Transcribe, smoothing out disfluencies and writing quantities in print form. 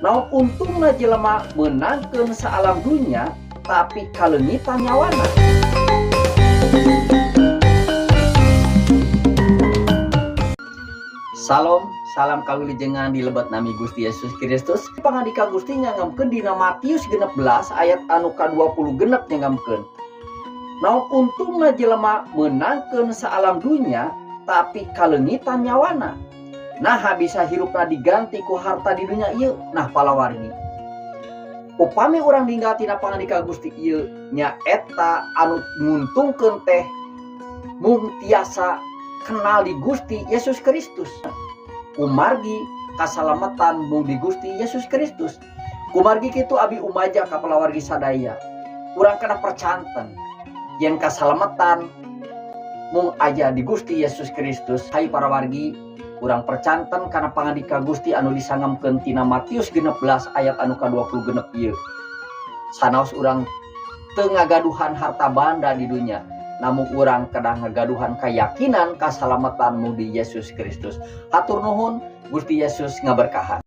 Naon untungna jelema menangkeun saalam dunya tapi kalengitan nyawana. Salam, salam kawilujengan di lebat nami Gusti Yesus Kristus. Pangandika Gusti nyangamkeun dina Matius 16 ayat anu ka-20 genep nyangamkeun. Naon untungna jelema menangkeun saalam dunya tapi kalengitan nyawana. Nah bisa hirupna diganti ku harta di dunia ieu. Nah palawargi, upami urang ninggal tina pangandika Gusti ieu nya eta anu nguntungkeun teh mung tiasa kenal di Gusti Yesus Kristus. Kumargi kasalamatan mung di Gusti Yesus Kristus. Kumargi kitu abi umaja ka palawargi sadaya. Urang kana percanten yen kasalamatan mung aja di Gusti Yesus Kristus. Hai para wargi, urang percanten karena pangandika Gusti anu disangamkeun tina Matius 16 ayat anu ka-20 genep ieu. Sanaos urang teu ngagaduhan harta banda di dunia, namun urang kedah ngagaduhan keyakinan kasalamatan mu di Yesus Kristus. Hatur nuhun, Gusti Yesus ngaberkahan.